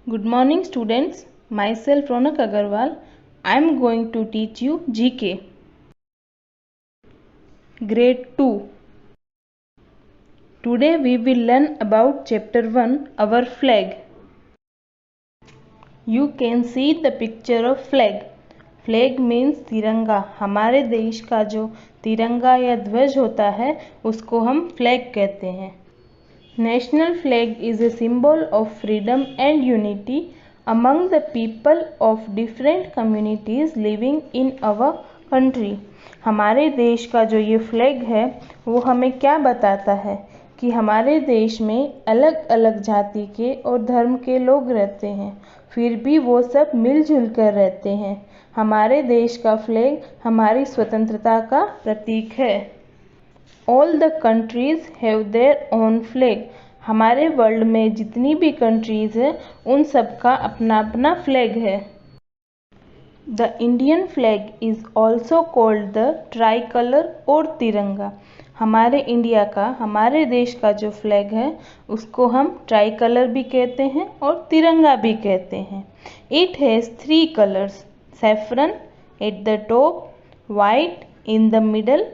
Good morning students, myself Ronak Agarwal. I am going to teach you GK. Grade 2. Today we will learn about chapter 1, our flag. You can see the picture of flag. Flag means तिरंगा. हमारे देश का जो तिरंगा या ध्वज होता है उसको हम फ्लैग कहते हैं. National flag is a symbol of freedom and unity among the people of different communities living in our country. हमारे देश का जो ये फ्लैग है वो हमें क्या बताता है कि हमारे देश में अलग अलग जाति के और धर्म के लोग रहते हैं, फिर भी वो सब मिलजुल कर रहते हैं. हमारे देश का फ्लैग हमारी स्वतंत्रता का प्रतीक है. All the countries have their own flag. हमारे वर्ल्ड में जितनी भी कंट्रीज़ है उन सब का अपना अपना फ्लैग है. The Indian flag is also called the tricolor और तिरंगा. हमारे इंडिया का, हमारे देश का जो फ्लैग है उसको हम ट्राई कलर भी कहते हैं और तिरंगा भी कहते हैं. It has 3 colors, saffron at the top, white in the middle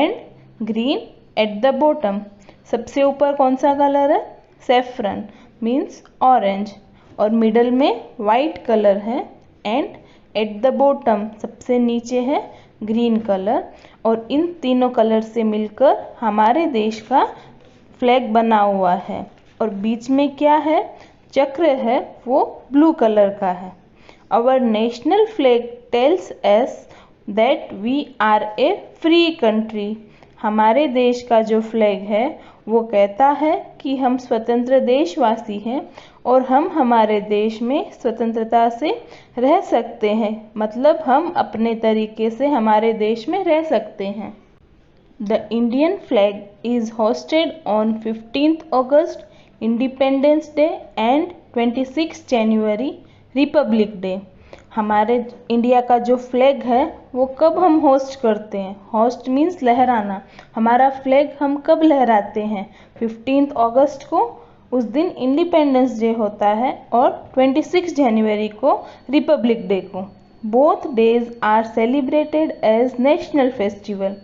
and green at the bottom. सबसे ऊपर कौन सा कलर है? सेफ्रन मीन्स ऑरेंज, और मिडल में वाइट कलर है, एंड एट द बॉटम सबसे नीचे है ग्रीन कलर. और इन तीनों कलर से मिलकर हमारे देश का फ्लैग बना हुआ है. और बीच में क्या है? चक्र है, वो ब्लू कलर का है. Our national flag tells us that we are a free country. हमारे देश का जो फ्लैग है वो कहता है कि हम स्वतंत्र देशवासी हैं और हम हमारे देश में स्वतंत्रता से रह सकते हैं, मतलब हम अपने तरीके से हमारे देश में रह सकते हैं. The Indian flag is hosted on 15th August independence day and 26 January Republic day. हमारे इंडिया का जो फ्लैग है वो कब हम होस्ट करते हैं? होस्ट मीन्स लहराना. हमारा फ्लैग हम कब लहराते हैं? 15th अगस्त को. उस दिन इंडिपेंडेंस डे होता है और 26 जनवरी को रिपब्लिक डे को. Both days are celebrated as national festival.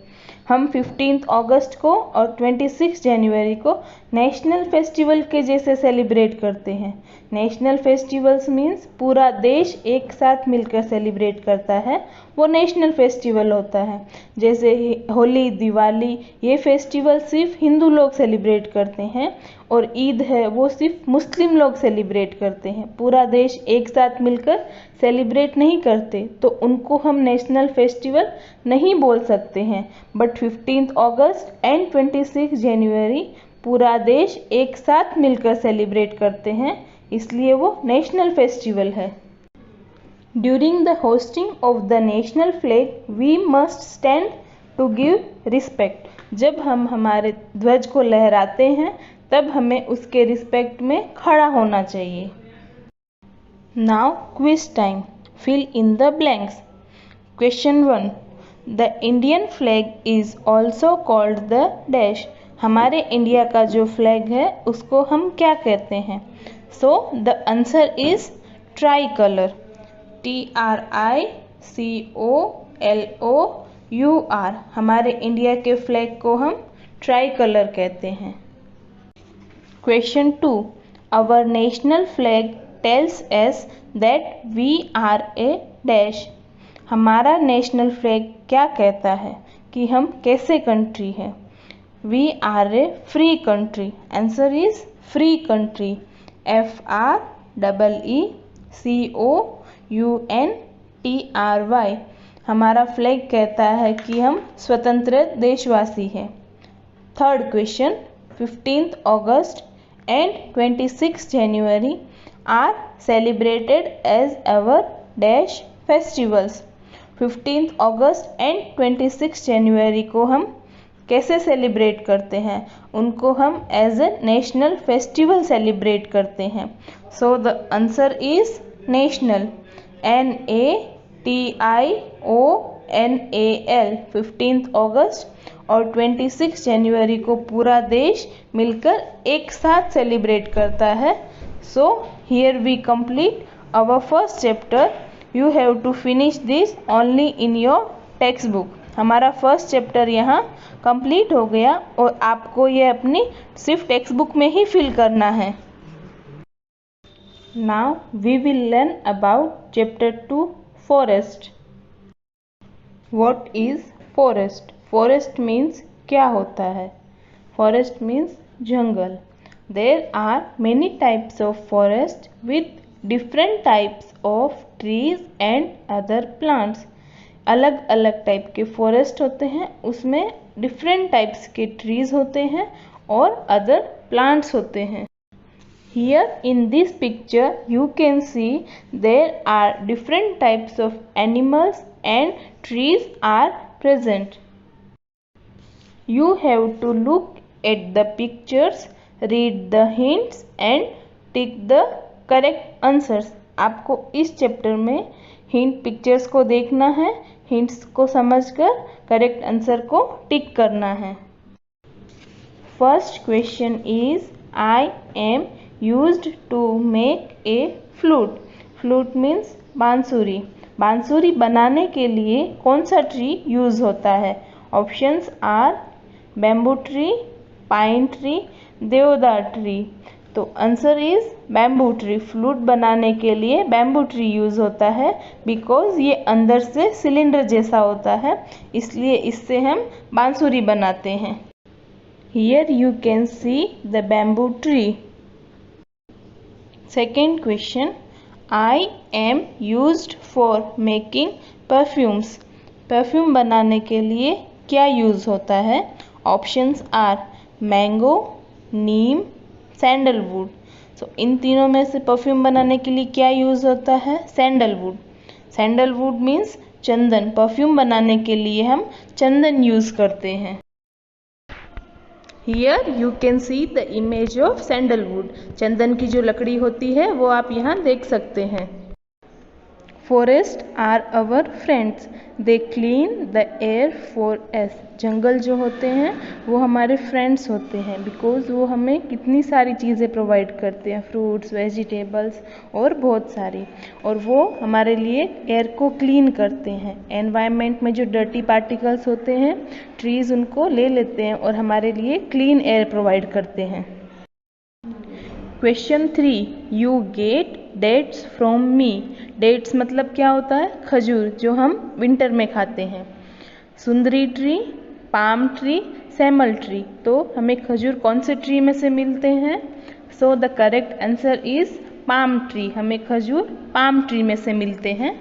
हम 15th अगस्त को और 26 जनवरी को नेशनल फेस्टिवल के जैसे सेलिब्रेट करते हैं. नेशनल फेस्टिवल्स मीन्स पूरा देश एक साथ मिलकर सेलिब्रेट करता है, वो नेशनल फेस्टिवल होता है. जैसे होली, दिवाली, ये फेस्टिवल सिर्फ हिंदू लोग सेलिब्रेट करते हैं, और ईद है वो सिर्फ मुस्लिम लोग सेलिब्रेट करते हैं. पूरा देश एक साथ मिलकर सेलिब्रेट नहीं करते, तो उनको हम नेशनल फेस्टिवल नहीं बोल सकते हैं. बट 15th अगस्त एंड 26 जनवरी पूरा देश एक साथ मिलकर सेलिब्रेट करते हैं, इसलिए वो नेशनल फेस्टिवल है. During the hoisting of the national flag we must stand to give respect. जब हम हमारे ध्वज को लहराते हैं तब हमें उसके रिस्पेक्ट में खड़ा होना चाहिए. Now quiz time. Fill in the blanks. Question 1. The Indian flag is also called the dash. हमारे इंडिया का जो फ्लैग है उसको हम क्या कहते हैं? So the answer is tricolour. TRICOLOUR. हमारे इंडिया के फ्लैग को हम ट्राई कलर कहते हैं. Question 2. Our national flag tells us that we are a dash. हमारा नेशनल फ्लैग क्या कहता है कि हम कैसे कंट्री है? We are a free country. Answer is free country. FREECOUNTRY. हमारा फ्लैग कहता है कि हम स्वतंत्र देशवासी हैं. Third question. 15th August and 26 January are celebrated as our dash festivals. 15th August and 26 January को हम कैसे सेलिब्रेट करते हैं? उनको हम as a national festival celebrate करते हैं. So the answer is national. NATIONAL. 15th अगस्त और 26 जनवरी को पूरा देश मिलकर एक साथ सेलिब्रेट करता है. So here we complete our first chapter. You have to finish this only in your textbook. हमारा फर्स्ट चैप्टर यहाँ कंप्लीट हो गया और आपको ये अपनी सिर्फ टेक्स्ट बुक में ही फिल करना है. Now we will learn about chapter 2 forest. What is forest? Forest means क्या होता है? Forest means jungle. There are many types of forest with different types of trees and other plants. अलग अलग type के forest होते हैं, उसमें different types के ट्रीज होते हैं और अदर प्लांट्स होते हैं. Here in this picture you can see there are different types of animals and trees are present. You have to look at the pictures, read the hints and tick the correct answers. आपको इस chapter में hint pictures को देखना है, hints को समझकर correct answer को tick करना है. First question is I am used to make a flute. Flute means बांसुरी. बांसुरी बनाने के लिए कौन सा ट्री यूज होता है? Options are bamboo tree, pine tree, देवदार ट्री. तो answer is bamboo tree. Flute बनाने के लिए बैम्बू ट्री यूज होता है बिकॉज ये अंदर से सिलेंडर जैसा होता है, इसलिए इससे हम बांसुरी बनाते हैं. Here you can see the bamboo tree. Second question, I am used for making perfumes. Perfume बनाने के लिए क्या यूज होता है? Options are mango, neem, sandalwood. So इन तीनों में से परफ्यूम बनाने के लिए क्या यूज होता है? सैंडलवुड. सैंडलवुड मीन्स चंदन. परफ्यूम बनाने के लिए हम चंदन यूज करते हैं. Here you can see the image of sandalwood. चंदन की जो लकड़ी होती है वो आप यहाँ देख सकते हैं. Forest are our friends, they clean the air for us. जंगल जो होते हैं वो हमारे फ्रेंड्स होते हैं बिकॉज वो हमें कितनी सारी चीज़ें प्रोवाइड करते हैं, फ्रूट्स, वेजिटेबल्स और बहुत सारी. और वो हमारे लिए एयर को क्लीन करते हैं. एनवायरनमेंट में जो डर्टी पार्टिकल्स होते हैं ट्रीज़ उनको ले लेते हैं और हमारे लिए क्लीन एयर प्रोवाइड करते हैं. Question 3, you get dates from me. Dates मतलब क्या होता है? खजूर, जो हम विंटर में खाते हैं. सुंदरी ट्री, पाम ट्री, सेमल ट्री. तो हमें खजूर कौन से ट्री में से मिलते हैं? So the correct answer is palm tree. हमें खजूर पाम ट्री में से मिलते हैं.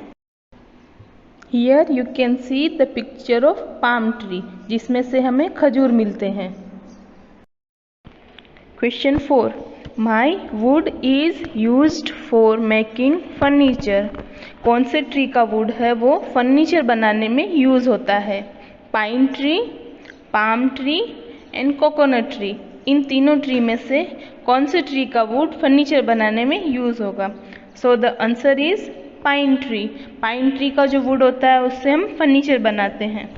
Here you can see the picture of palm tree, जिसमें से हमें खजूर मिलते हैं. Question 4, my would is used for making furniture. कौन से ट्री का वुड है वो फर्नीचर बनाने में यूज होता है? Pine tree, palm tree and coconut tree. इन तीनों ट्री में से कौन से ट्री का वुड फर्नीचर बनाने में यूज होगा? सो the answer is pine tree. Pine tree का जो वुड होता है उससे हम फर्नीचर बनाते हैं.